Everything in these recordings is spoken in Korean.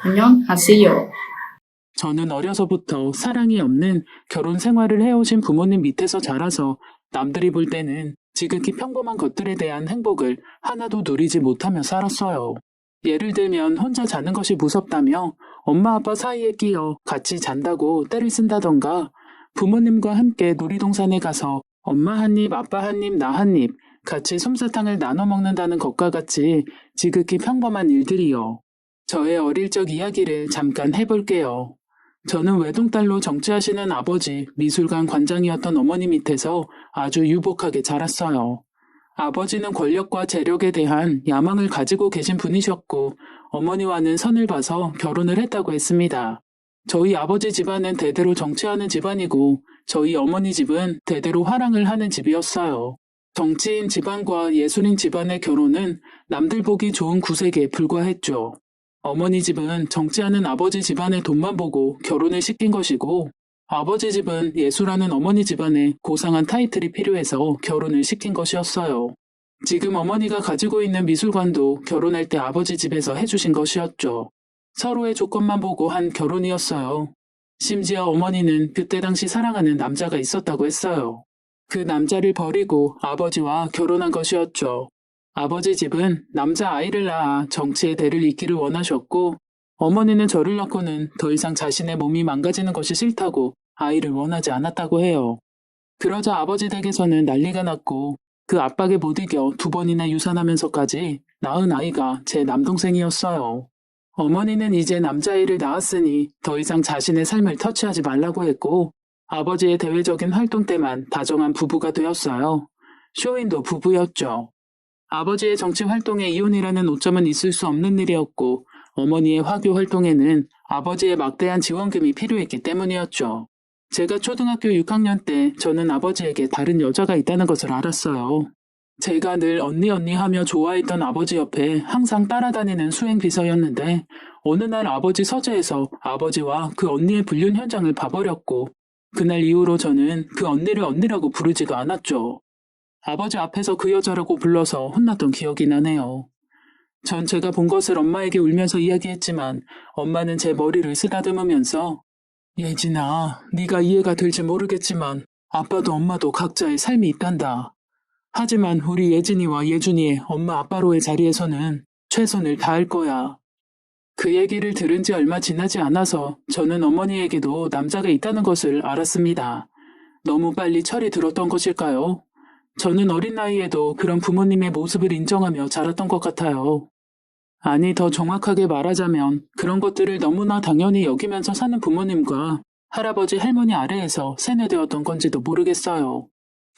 안녕하세요. 저는 어려서부터 사랑이 없는 결혼 생활을 해오신 부모님 밑에서 자라서 남들이 볼 때는 지극히 평범한 것들에 대한 행복을 하나도 누리지 못하며 살았어요. 예를 들면 혼자 자는 것이 무섭다며 엄마 아빠 사이에 끼어 같이 잔다고 떼를 쓴다던가 부모님과 함께 놀이동산에 가서 엄마 한 입, 아빠 한 입, 나 한 입 같이 솜사탕을 나눠 먹는다는 것과 같이 지극히 평범한 일들이요. 저의 어릴 적 이야기를 잠깐 해볼게요. 저는 외동딸로 정치하시는 아버지, 미술관 관장이었던 어머니 밑에서 아주 유복하게 자랐어요. 아버지는 권력과 재력에 대한 야망을 가지고 계신 분이셨고, 어머니와는 선을 봐서 결혼을 했다고 했습니다. 저희 아버지 집안은 대대로 정치하는 집안이고, 저희 어머니 집은 대대로 화랑을 하는 집이었어요. 정치인 집안과 예술인 집안의 결혼은 남들 보기 좋은 구색에 불과했죠. 어머니 집은 정치하는 아버지 집안의 돈만 보고 결혼을 시킨 것이고, 아버지 집은 예술하는 어머니 집안에 고상한 타이틀이 필요해서 결혼을 시킨 것이었어요. 지금 어머니가 가지고 있는 미술관도 결혼할 때 아버지 집에서 해주신 것이었죠. 서로의 조건만 보고 한 결혼이었어요. 심지어 어머니는 그때 당시 사랑하는 남자가 있었다고 했어요. 그 남자를 버리고 아버지와 결혼한 것이었죠. 아버지 집은 남자 아이를 낳아 정치의 대를 잇기를 원하셨고, 어머니는 저를 낳고는 더 이상 자신의 몸이 망가지는 것이 싫다고 아이를 원하지 않았다고 해요. 그러자 아버지 댁에서는 난리가 났고, 그 압박에 못 이겨 2번이나 유산하면서까지 낳은 아이가 제 남동생이었어요. 어머니는 이제 남자아이를 낳았으니 더 이상 자신의 삶을 터치하지 말라고 했고, 아버지의 대외적인 활동 때만 다정한 부부가 되었어요. 쇼윈도 부부였죠. 아버지의 정치 활동에 이혼이라는 오점은 있을 수 없는 일이었고, 어머니의 화교 활동에는 아버지의 막대한 지원금이 필요했기 때문이었죠. 제가 초등학교 6학년 때 저는 아버지에게 다른 여자가 있다는 것을 알았어요. 제가 늘 언니 하며 좋아했던 아버지 옆에 항상 따라다니는 수행비서였는데, 어느 날 아버지 서재에서 아버지와 그 언니의 불륜 현장을 봐버렸고, 그날 이후로 저는 그 언니를 언니라고 부르지가 않았죠. 아버지 앞에서 그 여자라고 불러서 혼났던 기억이 나네요. 전 제가 본 것을 엄마에게 울면서 이야기했지만 엄마는 제 머리를 쓰다듬으면서 예진아, 네가 이해가 될지 모르겠지만 아빠도 엄마도 각자의 삶이 있단다. 하지만 우리 예진이와 예준이의 엄마 아빠로의 자리에서는 최선을 다할 거야. 그 얘기를 들은 지 얼마 지나지 않아서 저는 어머니에게도 남자가 있다는 것을 알았습니다. 너무 빨리 철이 들었던 것일까요? 저는 어린 나이에도 그런 부모님의 모습을 인정하며 자랐던 것 같아요. 아니, 더 정확하게 말하자면 그런 것들을 너무나 당연히 여기면서 사는 부모님과 할아버지, 할머니 아래에서 세뇌되었던 건지도 모르겠어요.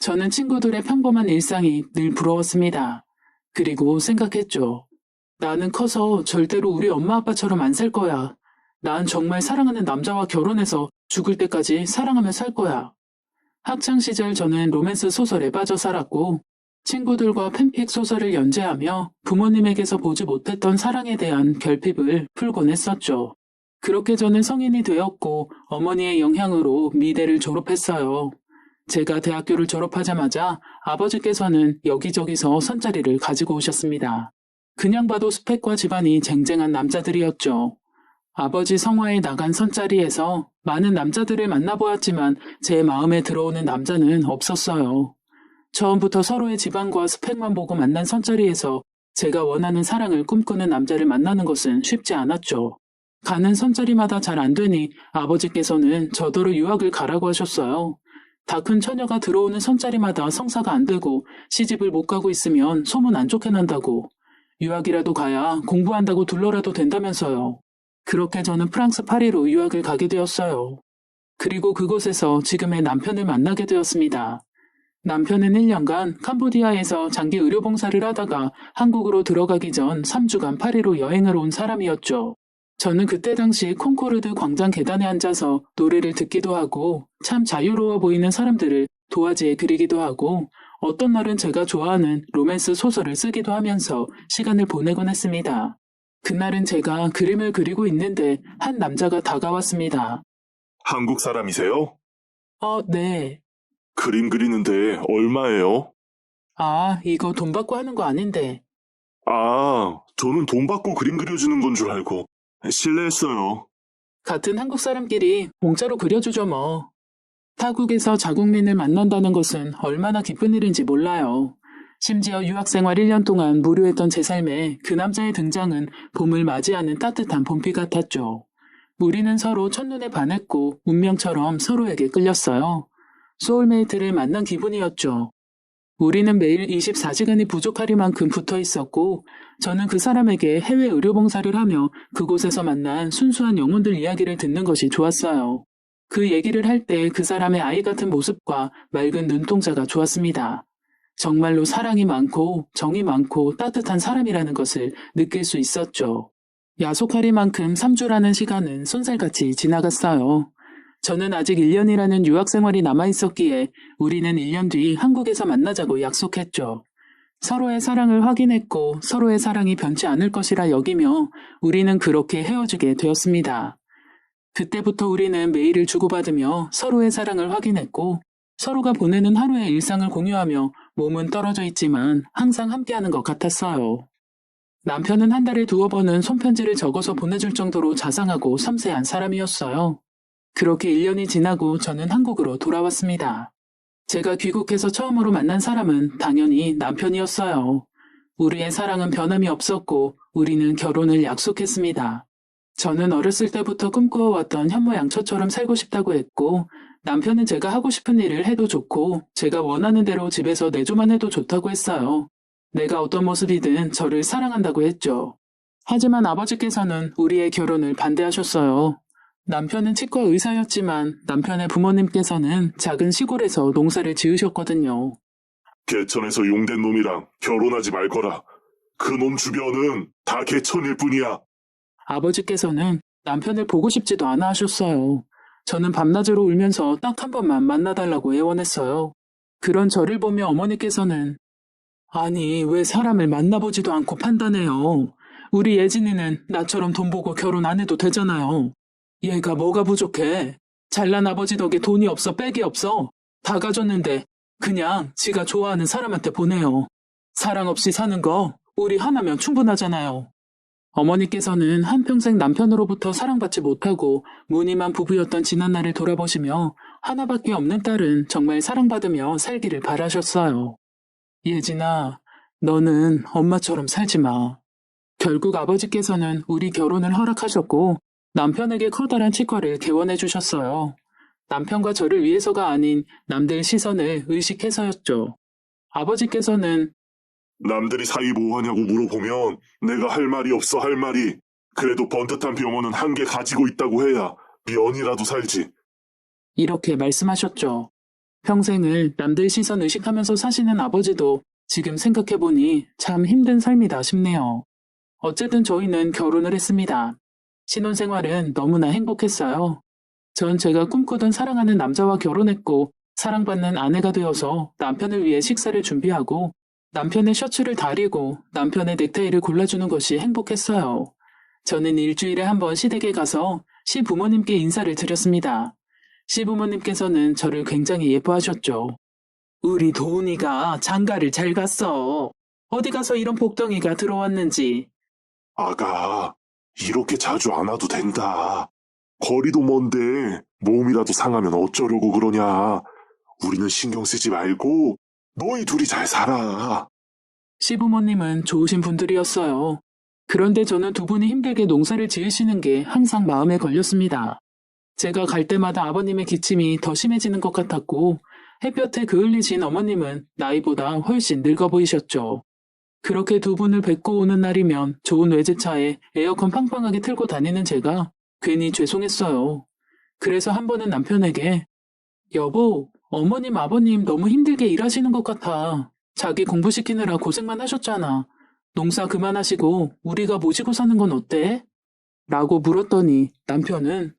저는 친구들의 평범한 일상이 늘 부러웠습니다. 그리고 생각했죠. 나는 커서 절대로 우리 엄마 아빠처럼 안 살 거야. 난 정말 사랑하는 남자와 결혼해서 죽을 때까지 사랑하며 살 거야. 학창시절 저는 로맨스 소설에 빠져 살았고, 친구들과 팬픽 소설을 연재하며 부모님에게서 보지 못했던 사랑에 대한 결핍을 풀곤 했었죠. 그렇게 저는 성인이 되었고 어머니의 영향으로 미대를 졸업했어요. 제가 대학교를 졸업하자마자 아버지께서는 여기저기서 선자리를 가지고 오셨습니다. 그냥 봐도 스펙과 집안이 쟁쟁한 남자들이었죠. 아버지 성화에 나간 선자리에서 많은 남자들을 만나보았지만 제 마음에 들어오는 남자는 없었어요. 처음부터 서로의 집안과 스펙만 보고 만난 선자리에서 제가 원하는 사랑을 꿈꾸는 남자를 만나는 것은 쉽지 않았죠. 가는 선자리마다 잘 안 되니 아버지께서는 저더러 유학을 가라고 하셨어요. 다 큰 처녀가 들어오는 선자리마다 성사가 안 되고 시집을 못 가고 있으면 소문 안 좋게 난다고. 유학이라도 가야 공부한다고 둘러라도 된다면서요. 그렇게 저는 프랑스 파리로 유학을 가게 되었어요. 그리고 그곳에서 지금의 남편을 만나게 되었습니다. 남편은 1년간 캄보디아에서 장기 의료봉사를 하다가 한국으로 들어가기 전 3주간 파리로 여행을 온 사람이었죠. 저는 그때 당시 콩코르드 광장 계단에 앉아서 노래를 듣기도 하고 참 자유로워 보이는 사람들을 도화지에 그리기도 하고 어떤 날은 제가 좋아하는 로맨스 소설을 쓰기도 하면서 시간을 보내곤 했습니다. 그날은 제가 그림을 그리고 있는데 한 남자가 다가왔습니다. 한국 사람이세요? 네. 그림 그리는데 얼마예요? 이거 돈 받고 하는 거 아닌데. 저는 돈 받고 그림 그려주는 건 줄 알고 실례했어요. 같은 한국 사람끼리 공짜로 그려주죠 뭐. 타국에서 자국민을 만난다는 것은 얼마나 기쁜 일인지 몰라요. 심지어 유학생활 1년 동안 무료했던 제 삶에 그 남자의 등장은 봄을 맞이하는 따뜻한 봄비 같았죠. 우리는 서로 첫눈에 반했고 운명처럼 서로에게 끌렸어요. 소울메이트를 만난 기분이었죠. 우리는 매일 24시간이 부족하리만큼 붙어 있었고, 저는 그 사람에게 해외 의료봉사를 하며 그곳에서 만난 순수한 영혼들 이야기를 듣는 것이 좋았어요. 그 얘기를 할 때 그 사람의 아이 같은 모습과 맑은 눈동자가 좋았습니다. 정말로 사랑이 많고 정이 많고 따뜻한 사람이라는 것을 느낄 수 있었죠. 야속하리만큼 3주라는 시간은 쏜살같이 지나갔어요. 저는 아직 1년이라는 유학 생활이 남아있었기에 우리는 1년 뒤 한국에서 만나자고 약속했죠. 서로의 사랑을 확인했고 서로의 사랑이 변치 않을 것이라 여기며 우리는 그렇게 헤어지게 되었습니다. 그때부터 우리는 메일을 주고받으며 서로의 사랑을 확인했고 서로가 보내는 하루의 일상을 공유하며 몸은 떨어져 있지만 항상 함께하는 것 같았어요. 남편은 한 달에 2번은 손편지를 적어서 보내줄 정도로 자상하고 섬세한 사람이었어요. 그렇게 1년이 지나고 저는 한국으로 돌아왔습니다. 제가 귀국해서 처음으로 만난 사람은 당연히 남편이었어요. 우리의 사랑은 변함이 없었고 우리는 결혼을 약속했습니다. 저는 어렸을 때부터 꿈꾸어왔던 현모양처처럼 살고 싶다고 했고 남편은 제가 하고 싶은 일을 해도 좋고 제가 원하는 대로 집에서 내조만 해도 좋다고 했어요. 내가 어떤 모습이든 저를 사랑한다고 했죠. 하지만 아버지께서는 우리의 결혼을 반대하셨어요. 남편은 치과 의사였지만 남편의 부모님께서는 작은 시골에서 농사를 지으셨거든요. 개천에서 용된 놈이랑 결혼하지 말거라. 그 놈 주변은 다 개천일 뿐이야. 아버지께서는 남편을 보고 싶지도 않아 하셨어요. 저는 밤낮으로 울면서 딱 한 번만 만나달라고 애원했어요. 그런 저를 보며 어머니께서는 아니 왜 사람을 만나보지도 않고 판단해요. 우리 예진이는 나처럼 돈 보고 결혼 안 해도 되잖아요. 얘가 뭐가 부족해. 잘난 아버지 덕에 돈이 없어 빽이 없어. 다 가졌는데 그냥 지가 좋아하는 사람한테 보내요. 사랑 없이 사는 거 우리 하나면 충분하잖아요. 어머니께서는 한평생 남편으로부터 사랑받지 못하고 무늬만 부부였던 지난날을 돌아보시며 하나밖에 없는 딸은 정말 사랑받으며 살기를 바라셨어요. 예진아, 너는 엄마처럼 살지 마. 결국 아버지께서는 우리 결혼을 허락하셨고 남편에게 커다란 치과를 개원해 주셨어요. 남편과 저를 위해서가 아닌 남들 시선을 의식해서였죠. 아버지께서는 남들이 사이 뭐하냐고 물어보면 내가 할 말이 없어 할 말이. 그래도 번듯한 병원은 한 개 가지고 있다고 해야 면이라도 살지. 이렇게 말씀하셨죠. 평생을 남들 시선 의식하면서 사시는 아버지도 지금 생각해보니 참 힘든 삶이다 싶네요. 어쨌든 저희는 결혼을 했습니다. 신혼생활은 너무나 행복했어요. 전 제가 꿈꾸던 사랑하는 남자와 결혼했고 사랑받는 아내가 되어서 남편을 위해 식사를 준비하고 남편의 셔츠를 다리고 남편의 넥타이를 골라주는 것이 행복했어요. 저는 일주일에 한 번 시댁에 가서 시부모님께 인사를 드렸습니다. 시부모님께서는 저를 굉장히 예뻐하셨죠. 우리 도훈이가 장가를 잘 갔어. 어디 가서 이런 복덩이가 들어왔는지. 아가, 이렇게 자주 안 와도 된다. 거리도 먼데 몸이라도 상하면 어쩌려고 그러냐. 우리는 신경 쓰지 말고 너희 둘이 잘 살아. 시부모님은 좋으신 분들이었어요. 그런데 저는 두 분이 힘들게 농사를 지으시는 게 항상 마음에 걸렸습니다. 제가 갈 때마다 아버님의 기침이 더 심해지는 것 같았고 햇볕에 그을리신 어머님은 나이보다 훨씬 늙어 보이셨죠. 그렇게 두 분을 뵙고 오는 날이면 좋은 외제차에 에어컨 팡팡하게 틀고 다니는 제가 괜히 죄송했어요. 그래서 한 번은 남편에게 여보, 어머님 아버님 너무 힘들게 일하시는 것 같아. 자기 공부시키느라 고생만 하셨잖아. 농사 그만하시고 우리가 모시고 사는 건 어때? 라고 물었더니 남편은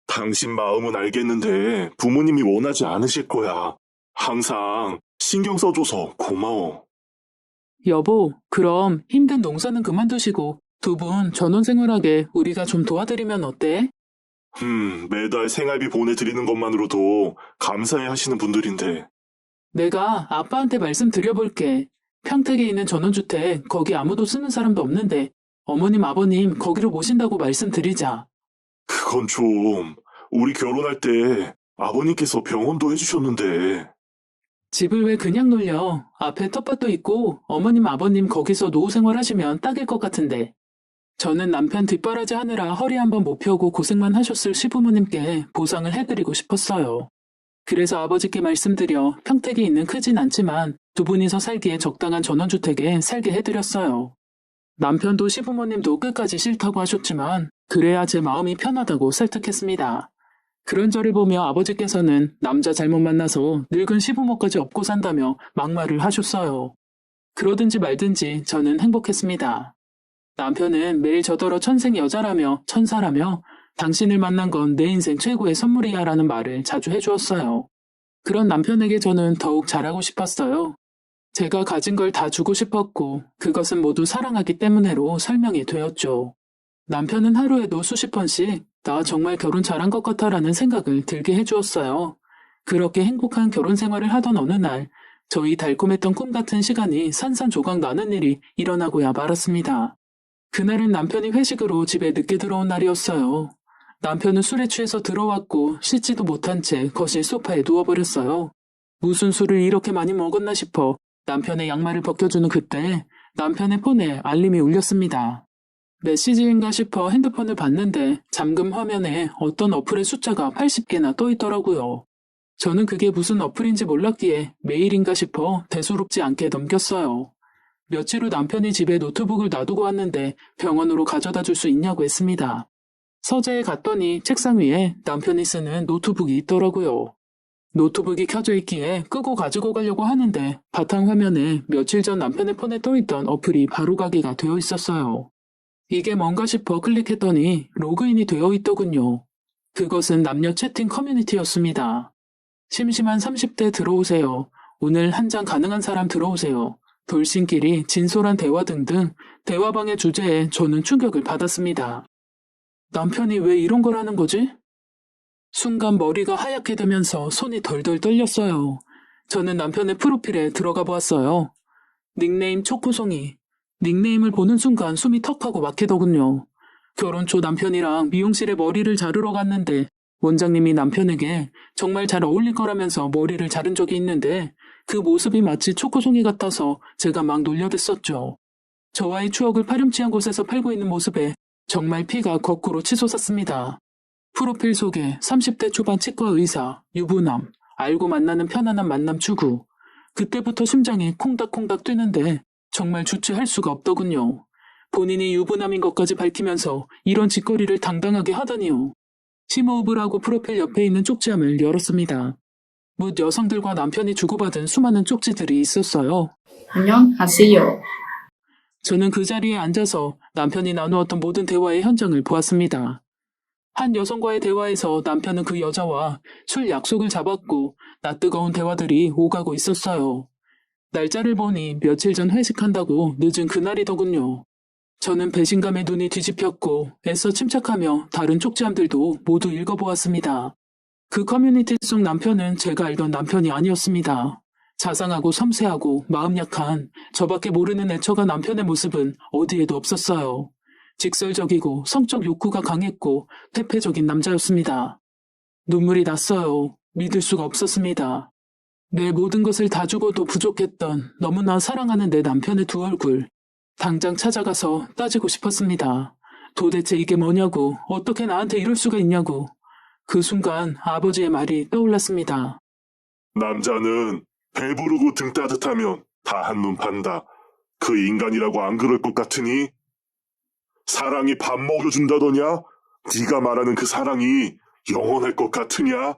당신 마음은 알겠는데 부모님이 원하지 않으실 거야. 항상 신경 써줘서 고마워. 여보, 그럼 힘든 농사는 그만두시고 두 분 전원생활하게 우리가 좀 도와드리면 어때? 매달 생활비 보내드리는 것만으로도 감사해 하시는 분들인데. 내가 아빠한테 말씀드려볼게. 평택에 있는 전원주택 거기 아무도 쓰는 사람도 없는데 어머님, 아버님 거기로 모신다고 말씀드리자. 그건 좀, 우리 결혼할 때 아버님께서 병원도 해주셨는데. 집을 왜 그냥 놀려? 앞에 텃밭도 있고 어머님, 아버님 거기서 노후 생활하시면 딱일 것 같은데. 저는 남편 뒷바라지 하느라 허리 한번 못 펴고 고생만 하셨을 시부모님께 보상을 해드리고 싶었어요. 그래서 아버지께 말씀드려 평택에 있는 크진 않지만 두 분이서 살기에 적당한 전원주택에 살게 해드렸어요. 남편도 시부모님도 끝까지 싫다고 하셨지만 그래야 제 마음이 편하다고 설득했습니다. 그런 저를 보며 아버지께서는 남자 잘못 만나서 늙은 시부모까지 업고 산다며 막말을 하셨어요. 그러든지 말든지 저는 행복했습니다. 남편은 매일 저더러 천생 여자라며 천사라며 당신을 만난 건 내 인생 최고의 선물이야 라는 말을 자주 해주었어요. 그런 남편에게 저는 더욱 잘하고 싶었어요. 제가 가진 걸 다 주고 싶었고 그것은 모두 사랑하기 때문에로 설명이 되었죠. 남편은 하루에도 수십 번씩 나 정말 결혼 잘한 것 같아 라는 생각을 들게 해주었어요. 그렇게 행복한 결혼 생활을 하던 어느 날 저희 달콤했던 꿈 같은 시간이 산산조각 나는 일이 일어나고야 말았습니다. 그날은 남편이 회식으로 집에 늦게 들어온 날이었어요. 남편은 술에 취해서 들어왔고 씻지도 못한 채 거실 소파에 누워버렸어요. 무슨 술을 이렇게 많이 먹었나 싶어 남편의 양말을 벗겨주는 그때 남편의 폰에 알림이 울렸습니다. 메시지인가 싶어 핸드폰을 봤는데 잠금 화면에 어떤 어플의 숫자가 80개나 떠 있더라고요. 저는 그게 무슨 어플인지 몰랐기에 메일인가 싶어 대수롭지 않게 넘겼어요. 며칠 후 남편이 집에 노트북을 놔두고 왔는데 병원으로 가져다 줄 수 있냐고 했습니다. 서재에 갔더니 책상 위에 남편이 쓰는 노트북이 있더라고요. 노트북이 켜져 있기에 끄고 가지고 가려고 하는데 바탕화면에 며칠 전 남편의 폰에 떠있던 어플이 바로가기가 되어 있었어요. 이게 뭔가 싶어 클릭했더니 로그인이 되어 있더군요. 그것은 남녀 채팅 커뮤니티였습니다. 심심한 30대 들어오세요. 오늘 한 잔 가능한 사람 들어오세요. 돌싱끼리 진솔한 대화 등등 대화방의 주제에 저는 충격을 받았습니다. 남편이 왜 이런 걸 하는 거지? 순간 머리가 하얗게 되면서 손이 덜덜 떨렸어요. 저는 남편의 프로필에 들어가 보았어요. 닉네임 초코송이. 닉네임을 보는 순간 숨이 턱하고 막히더군요. 결혼 초 남편이랑 미용실에 머리를 자르러 갔는데 원장님이 남편에게 정말 잘 어울릴 거라면서 머리를 자른 적이 있는데 그 모습이 마치 초코송이 같아서 제가 막 놀려댔었죠. 저와의 추억을 파렴치한 곳에서 팔고 있는 모습에 정말 피가 거꾸로 치솟았습니다. 프로필 소개, 30대 초반 치과 의사, 유부남, 알고 만나는 편안한 만남 추구. 그때부터 심장이 콩닥콩닥 뛰는데 정말 주체할 수가 없더군요. 본인이 유부남인 것까지 밝히면서 이런 짓거리를 당당하게 하다니요. 심호흡을 하고 프로필 옆에 있는 쪽지함을 열었습니다. 묻 여성들과 남편이 주고받은 수많은 쪽지들이 있었어요. 안녕하세요. 저는 그 자리에 앉아서 남편이 나누었던 모든 대화의 현장을 보았습니다. 한 여성과의 대화에서 남편은 그 여자와 술 약속을 잡았고 낯뜨거운 대화들이 오가고 있었어요. 날짜를 보니 며칠 전 회식한다고 늦은 그날이더군요. 저는 배신감에 눈이 뒤집혔고 애써 침착하며 다른 쪽지함들도 모두 읽어보았습니다. 그 커뮤니티 속 남편은 제가 알던 남편이 아니었습니다. 자상하고 섬세하고 마음 약한 저밖에 모르는 애처가 남편의 모습은 어디에도 없었어요. 직설적이고 성적 욕구가 강했고 퇴폐적인 남자였습니다. 눈물이 났어요. 믿을 수가 없었습니다. 내 모든 것을 다 주고도 부족했던 너무나 사랑하는 내 남편의 두 얼굴. 당장 찾아가서 따지고 싶었습니다. 도대체 이게 뭐냐고, 어떻게 나한테 이럴 수가 있냐고. 그 순간 아버지의 말이 떠올랐습니다. 남자는 배부르고 등 따뜻하면 다 한눈 판다. 그 인간이라고 안 그럴 것 같으니? 사랑이 밥 먹여준다더냐? 네가 말하는 그 사랑이 영원할 것 같으냐?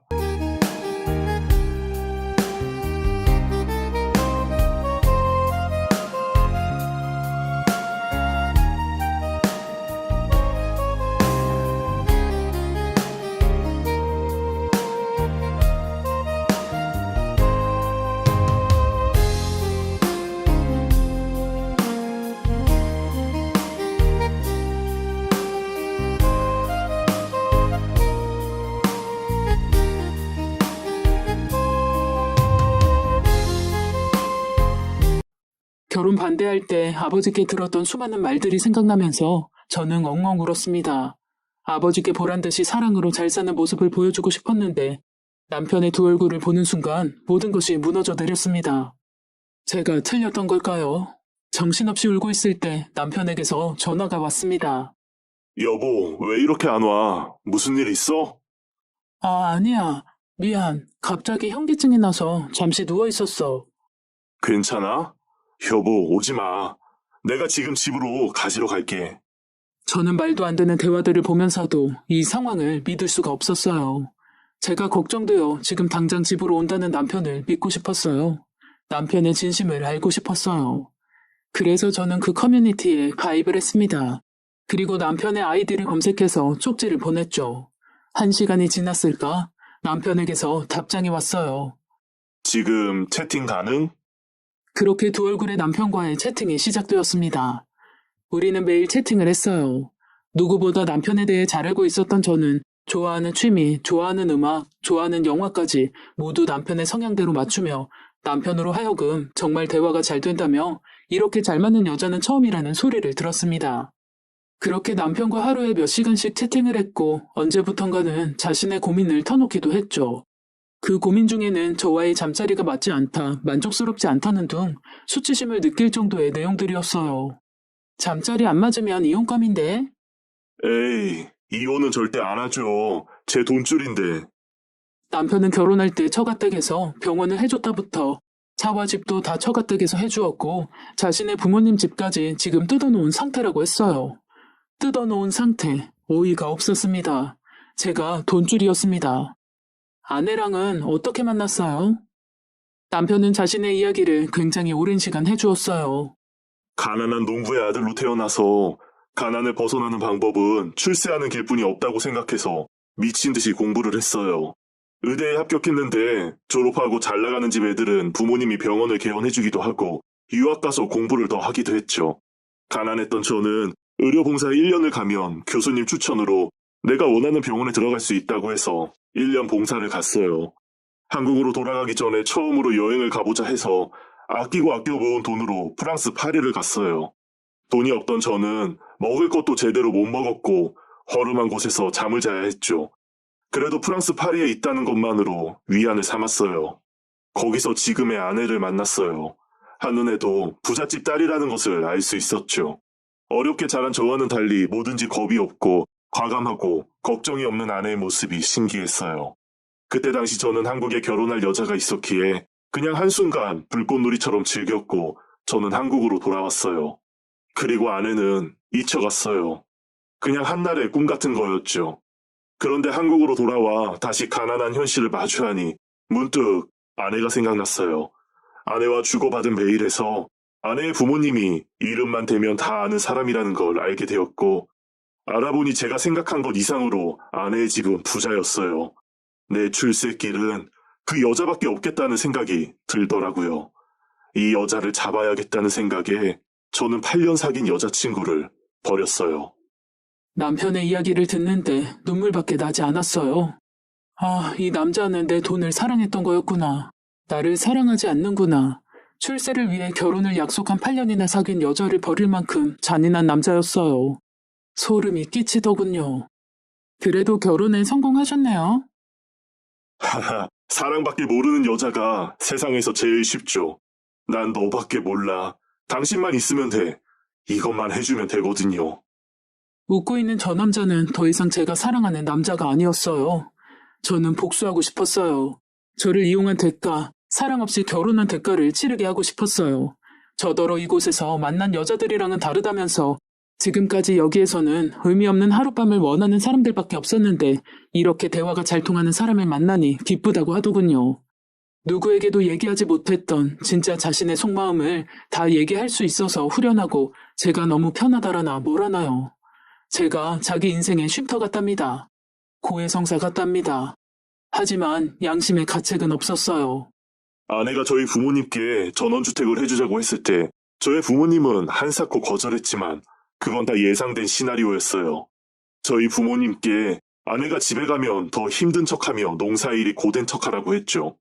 결혼 반대할 때 아버지께 들었던 수많은 말들이 생각나면서 저는 엉엉 울었습니다. 아버지께 보란 듯이 사랑으로 잘 사는 모습을 보여주고 싶었는데 남편의 두 얼굴을 보는 순간 모든 것이 무너져 내렸습니다. 제가 틀렸던 걸까요? 정신없이 울고 있을 때 남편에게서 전화가 왔습니다. 여보, 왜 이렇게 안 와? 무슨 일 있어? 아니야. 미안. 갑자기 현기증이 나서 잠시 누워 있었어. 괜찮아? 여보, 오지 마. 내가 지금 집으로 가지러 갈게. 저는 말도 안 되는 대화들을 보면서도 이 상황을 믿을 수가 없었어요. 제가 걱정되어 지금 당장 집으로 온다는 남편을 믿고 싶었어요. 남편의 진심을 알고 싶었어요. 그래서 저는 그 커뮤니티에 가입을 했습니다. 그리고 남편의 아이디를 검색해서 쪽지를 보냈죠. 1시간이 지났을까? 남편에게서 답장이 왔어요. 지금 채팅 가능? 그렇게 두 얼굴의 남편과의 채팅이 시작되었습니다. 우리는 매일 채팅을 했어요. 누구보다 남편에 대해 잘 알고 있었던 저는 좋아하는 취미, 좋아하는 음악, 좋아하는 영화까지 모두 남편의 성향대로 맞추며 남편으로 하여금 정말 대화가 잘 된다며 이렇게 잘 맞는 여자는 처음이라는 소리를 들었습니다. 그렇게 남편과 하루에 몇 시간씩 채팅을 했고 언제부턴가는 자신의 고민을 터놓기도 했죠. 그 고민 중에는 저와의 잠자리가 맞지 않다, 만족스럽지 않다는 등 수치심을 느낄 정도의 내용들이었어요. 잠자리 안 맞으면 이혼감인데? 에이, 이혼은 절대 안 하죠. 제 돈줄인데. 남편은 결혼할 때 처가댁에서 병원을 해줬다부터 차와 집도 다 처가댁에서 해주었고 자신의 부모님 집까지 지금 뜯어놓은 상태라고 했어요. 뜯어놓은 상태, 어이가 없었습니다. 제가 돈줄이었습니다. 아내랑은 어떻게 만났어요? 남편은 자신의 이야기를 굉장히 오랜 시간 해주었어요. 가난한 농부의 아들로 태어나서 가난을 벗어나는 방법은 출세하는 길뿐이 없다고 생각해서 미친 듯이 공부를 했어요. 의대에 합격했는데 졸업하고 잘 나가는 집 애들은 부모님이 병원을 개원해주기도 하고 유학 가서 공부를 더 하기도 했죠. 가난했던 저는 의료봉사 1년을 가면 교수님 추천으로 내가 원하는 병원에 들어갈 수 있다고 해서 1년 봉사를 갔어요. 한국으로 돌아가기 전에 처음으로 여행을 가보자 해서 아끼고 아껴 모은 돈으로 프랑스 파리를 갔어요. 돈이 없던 저는 먹을 것도 제대로 못 먹었고 허름한 곳에서 잠을 자야 했죠. 그래도 프랑스 파리에 있다는 것만으로 위안을 삼았어요. 거기서 지금의 아내를 만났어요. 한눈에도 부잣집 딸이라는 것을 알 수 있었죠. 어렵게 자란 저와는 달리 뭐든지 겁이 없고 과감하고 걱정이 없는 아내의 모습이 신기했어요. 그때 당시 저는 한국에 결혼할 여자가 있었기에 그냥 한순간 불꽃놀이처럼 즐겼고 저는 한국으로 돌아왔어요. 그리고 아내는 잊혀갔어요. 그냥 한날의 꿈 같은 거였죠. 그런데 한국으로 돌아와 다시 가난한 현실을 마주하니 문득 아내가 생각났어요. 아내와 주고받은 메일에서 아내의 부모님이 이름만 대면 다 아는 사람이라는 걸 알게 되었고 알아보니 제가 생각한 것 이상으로 아내의 집은 부자였어요. 내 출세길은 그 여자밖에 없겠다는 생각이 들더라고요. 이 여자를 잡아야겠다는 생각에 저는 8년 사귄 여자친구를 버렸어요. 남편의 이야기를 듣는데 눈물밖에 나지 않았어요. 이 남자는 내 돈을 사랑했던 거였구나. 나를 사랑하지 않는구나. 출세를 위해 결혼을 약속한 8년이나 사귄 여자를 버릴 만큼 잔인한 남자였어요. 소름이 끼치더군요. 그래도 결혼에 성공하셨네요. 하하, 사랑밖에 모르는 여자가 세상에서 제일 쉽죠. 난 너밖에 몰라. 당신만 있으면 돼. 이것만 해주면 되거든요. 웃고 있는 저 남자는 더 이상 제가 사랑하는 남자가 아니었어요. 저는 복수하고 싶었어요. 저를 이용한 대가, 사랑 없이 결혼한 대가를 치르게 하고 싶었어요. 저더러 이곳에서 만난 여자들이랑은 다르다면서 지금까지 여기에서는 의미 없는 하룻밤을 원하는 사람들밖에 없었는데 이렇게 대화가 잘 통하는 사람을 만나니 기쁘다고 하더군요. 누구에게도 얘기하지 못했던 진짜 자신의 속마음을 다 얘기할 수 있어서 후련하고 제가 너무 편하다라나 뭐라나요. 제가 자기 인생의 쉼터 같답니다. 고해성사 같답니다. 하지만 양심의 가책은 없었어요. 아내가 저희 부모님께 전원주택을 해주자고 했을 때 저의 부모님은 한사코 거절했지만 그건 다 예상된 시나리오였어요. 저희 부모님께 아내가 집에 가면 더 힘든 척하며 농사일이 고된 척하라고 했죠.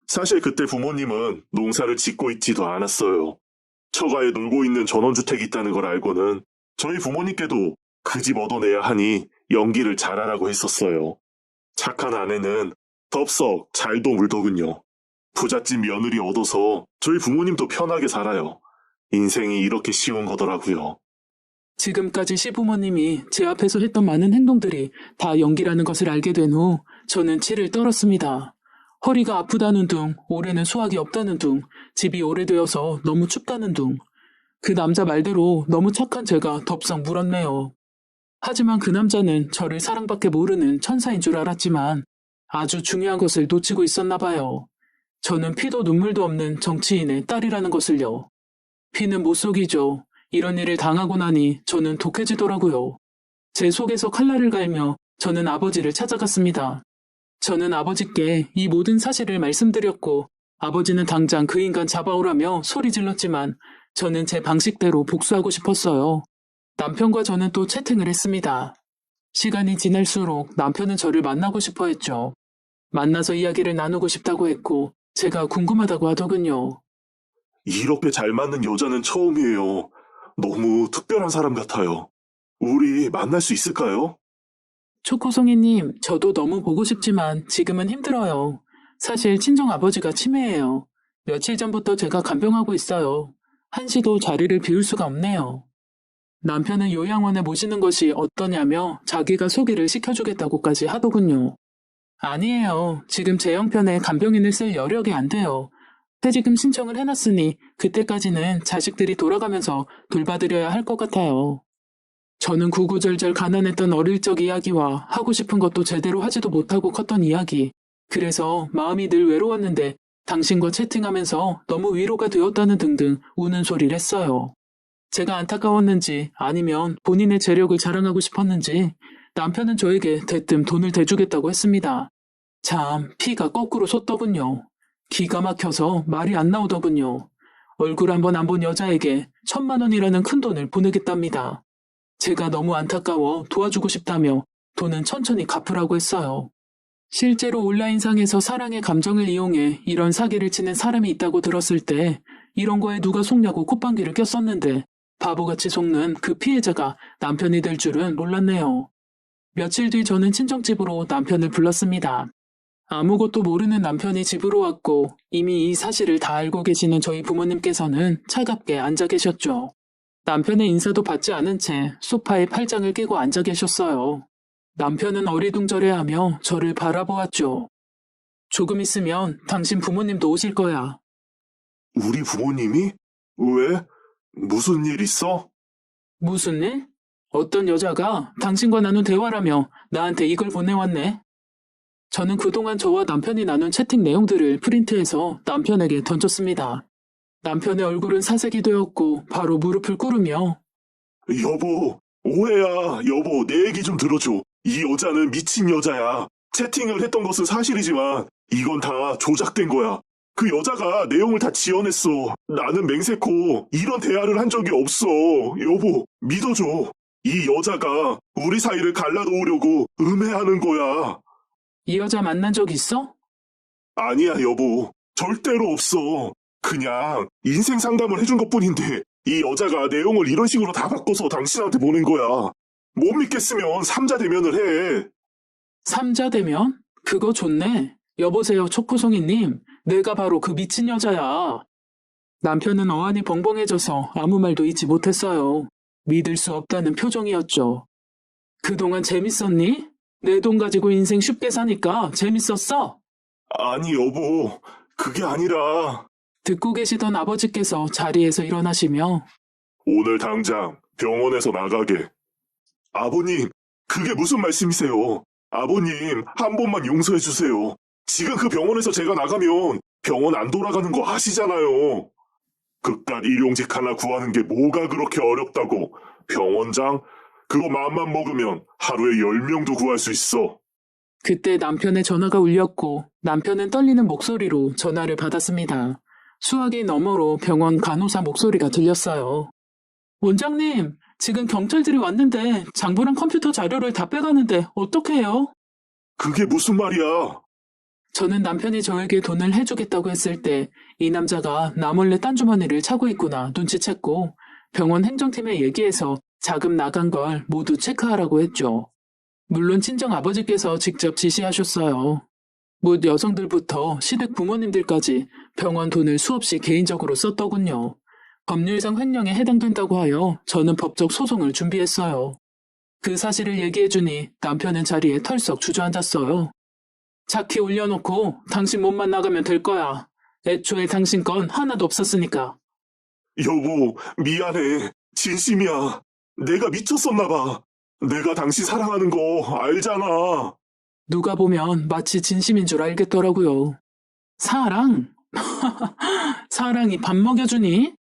사실 그때 부모님은 농사를 짓고 있지도 않았어요. 처가에 놀고 있는 전원주택이 있다는 걸 알고는 저희 부모님께도 그 집 얻어내야 하니 연기를 잘하라고 했었어요. 착한 아내는 덥석 잘도 물더군요. 부잣집 며느리 얻어서 저희 부모님도 편하게 살아요. 인생이 이렇게 쉬운 거더라고요. 지금까지 시부모님이 제 앞에서 했던 많은 행동들이 다 연기라는 것을 알게 된 후 저는 치를 떨었습니다. 허리가 아프다는 둥, 올해는 수확이 없다는 둥, 집이 오래되어서 너무 춥다는 둥. 그 남자 말대로 너무 착한 제가 덥석 물었네요. 하지만 그 남자는 저를 사랑밖에 모르는 천사인 줄 알았지만 아주 중요한 것을 놓치고 있었나 봐요. 저는 피도 눈물도 없는 정치인의 딸이라는 것을요. 피는 못 속이죠. 이런 일을 당하고 나니 저는 독해지더라고요. 제 속에서 칼날을 갈며 저는 아버지를 찾아갔습니다. 저는 아버지께 이 모든 사실을 말씀드렸고 아버지는 당장 그 인간 잡아오라며 소리 질렀지만 저는 제 방식대로 복수하고 싶었어요. 남편과 저는 또 채팅을 했습니다. 시간이 지날수록 남편은 저를 만나고 싶어 했죠. 만나서 이야기를 나누고 싶다고 했고 제가 궁금하다고 하더군요. 이렇게 잘 맞는 여자는 처음이에요. 너무 특별한 사람 같아요. 우리 만날 수 있을까요? 초코송이님, 저도 너무 보고 싶지만 지금은 힘들어요. 사실 친정아버지가 치매예요. 며칠 전부터 제가 간병하고 있어요. 한시도 자리를 비울 수가 없네요. 남편은 요양원에 모시는 것이 어떠냐며 자기가 소개를 시켜주겠다고까지 하더군요. 아니에요. 지금 제 형편에 간병인을 쓸 여력이 안 돼요. 퇴직금 신청을 해놨으니 그때까지는 자식들이 돌아가면서 돌봐드려야 할 것 같아요. 저는 구구절절 가난했던 어릴 적 이야기와 하고 싶은 것도 제대로 하지도 못하고 컸던 이야기. 그래서 마음이 늘 외로웠는데 당신과 채팅하면서 너무 위로가 되었다는 등등 우는 소리를 했어요. 제가 안타까웠는지 아니면 본인의 재력을 자랑하고 싶었는지 남편은 저에게 대뜸 돈을 대주겠다고 했습니다. 참 피가 거꾸로 솟더군요. 기가 막혀서 말이 안 나오더군요. 얼굴 한 번 안 본 여자에게 1,000만 원이라는 큰 돈을 보내겠답니다. 제가 너무 안타까워 도와주고 싶다며 돈은 천천히 갚으라고 했어요. 실제로 온라인상에서 사랑의 감정을 이용해 이런 사기를 치는 사람이 있다고 들었을 때 이런 거에 누가 속냐고 콧방귀를 꼈었는데 바보같이 속는 그 피해자가 남편이 될 줄은 몰랐네요. 며칠 뒤 저는 친정집으로 남편을 불렀습니다. 아무것도 모르는 남편이 집으로 왔고 이미 이 사실을 다 알고 계시는 저희 부모님께서는 차갑게 앉아 계셨죠. 남편의 인사도 받지 않은 채 소파에 팔짱을 끼고 앉아 계셨어요. 남편은 어리둥절해하며 저를 바라보았죠. 조금 있으면 당신 부모님도 오실 거야. 우리 부모님이? 왜? 무슨 일 있어? 무슨 일? 어떤 여자가 당신과 나눈 대화라며 나한테 이걸 보내왔네. 저는 그동안 저와 남편이 나눈 채팅 내용들을 프린트해서 남편에게 던졌습니다. 남편의 얼굴은 사색이 되었고 바로 무릎을 꿇으며 여보, 오해야. 여보, 내 얘기 좀 들어줘. 이 여자는 미친 여자야. 채팅을 했던 것은 사실이지만 이건 다 조작된 거야. 그 여자가 내용을 다 지어냈어. 나는 맹세코 이런 대화를 한 적이 없어. 여보, 믿어줘. 이 여자가 우리 사이를 갈라놓으려고 음해하는 거야. 이 여자 만난 적 있어? 아니야, 여보. 절대로 없어. 그냥 인생 상담을 해준 것뿐인데 이 여자가 내용을 이런 식으로 다 바꿔서 당신한테 보낸 거야. 못 믿겠으면 삼자 대면을 해. 삼자 대면? 그거 좋네. 여보세요, 초코송이님. 내가 바로 그 미친 여자야. 남편은 어안이 벙벙해져서 아무 말도 잊지 못했어요. 믿을 수 없다는 표정이었죠. 그동안 재밌었니? 내 돈 가지고 인생 쉽게 사니까 재밌었어? 아니, 여보. 그게 아니라 듣고 계시던 아버지께서 자리에서 일어나시며 오늘 당장 병원에서 나가게. 아버님, 그게 무슨 말씀이세요? 아버님, 한 번만 용서해 주세요. 지금 그 병원에서 제가 나가면 병원 안 돌아가는 거 아시잖아요. 그깟 일용직 하나 구하는 게 뭐가 그렇게 어렵다고. 병원장, 그거 마음만 먹으면 하루에 10명도 구할 수 있어. 그때 남편의 전화가 울렸고 남편은 떨리는 목소리로 전화를 받았습니다. 수화기 너머로 병원 간호사 목소리가 들렸어요. 원장님, 지금 경찰들이 왔는데 장부랑 컴퓨터 자료를 다 빼가는데 어떡해요? 그게 무슨 말이야? 저는 남편이 저에게 돈을 해주겠다고 했을 때 이 남자가 나 몰래 딴 주머니를 차고 있구나 눈치챘고 병원 행정팀에 얘기해서 자금 나간 걸 모두 체크하라고 했죠. 물론 친정 아버지께서 직접 지시하셨어요. 못 여성들부터 시댁 부모님들까지 병원 돈을 수없이 개인적으로 썼더군요. 법률상 횡령에 해당된다고 하여 저는 법적 소송을 준비했어요. 그 사실을 얘기해주니 남편은 자리에 털썩 주저앉았어요. 차키 올려놓고 당신 몸만 나가면 될 거야. 애초에 당신 건 하나도 없었으니까. 여보, 미안해. 진심이야. 내가 미쳤었나 봐. 내가 당신 사랑하는 거 알잖아. 누가 보면 마치 진심인 줄 알겠더라고요. 사랑? 사랑이 밥 먹여주니?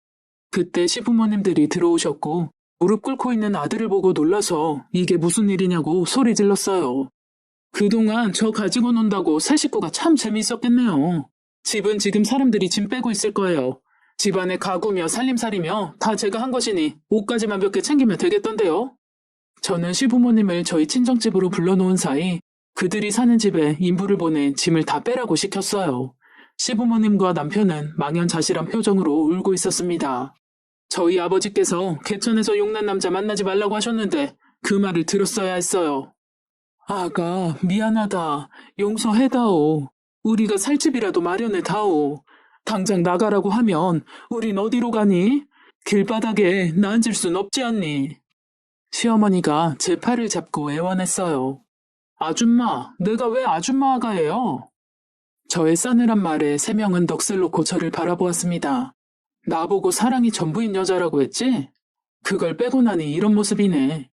그때 시부모님들이 들어오셨고 무릎 꿇고 있는 아들을 보고 놀라서 이게 무슨 일이냐고 소리 질렀어요. 그동안 저 가지고 논다고 새 식구가 참 재미있었겠네요. 집은 지금 사람들이 짐 빼고 있을 거예요. 집안의 가구며 살림살이며 다 제가 한 것이니 옷까지만 몇 개 챙기면 되겠던데요. 저는 시부모님을 저희 친정집으로 불러놓은 사이 그들이 사는 집에 인부를 보내 짐을 다 빼라고 시켰어요. 시부모님과 남편은 망연자실한 표정으로 울고 있었습니다. 저희 아버지께서 개천에서 용난 남자 만나지 말라고 하셨는데 그 말을 들었어야 했어요. 아가, 미안하다. 용서해다오. 우리가 살 집이라도 마련해다오. 당장 나가라고 하면 우린 어디로 가니? 길바닥에 나 앉을 순 없지 않니? 시어머니가 제 팔을 잡고 애원했어요. 아줌마, 내가 왜 아줌마 아가예요? 저의 싸늘한 말에 세 명은 넋을 놓고 저를 바라보았습니다. 나보고 사랑이 전부인 여자라고 했지? 그걸 빼고 나니 이런 모습이네.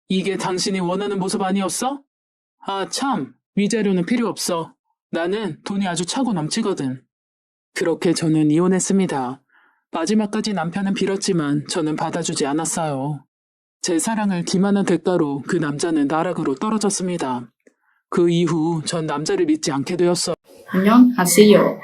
이게 당신이 원하는 모습 아니었어? 아 참, 위자료는 필요 없어. 나는 돈이 아주 차고 넘치거든. 그렇게 저는 이혼했습니다. 마지막까지 남편은 빌었지만 저는 받아주지 않았어요. 제 사랑을 기만한 대가로 그 남자는 나락으로 떨어졌습니다. 그 이후 전 남자를 믿지 않게 되었어요. 안녕하세요.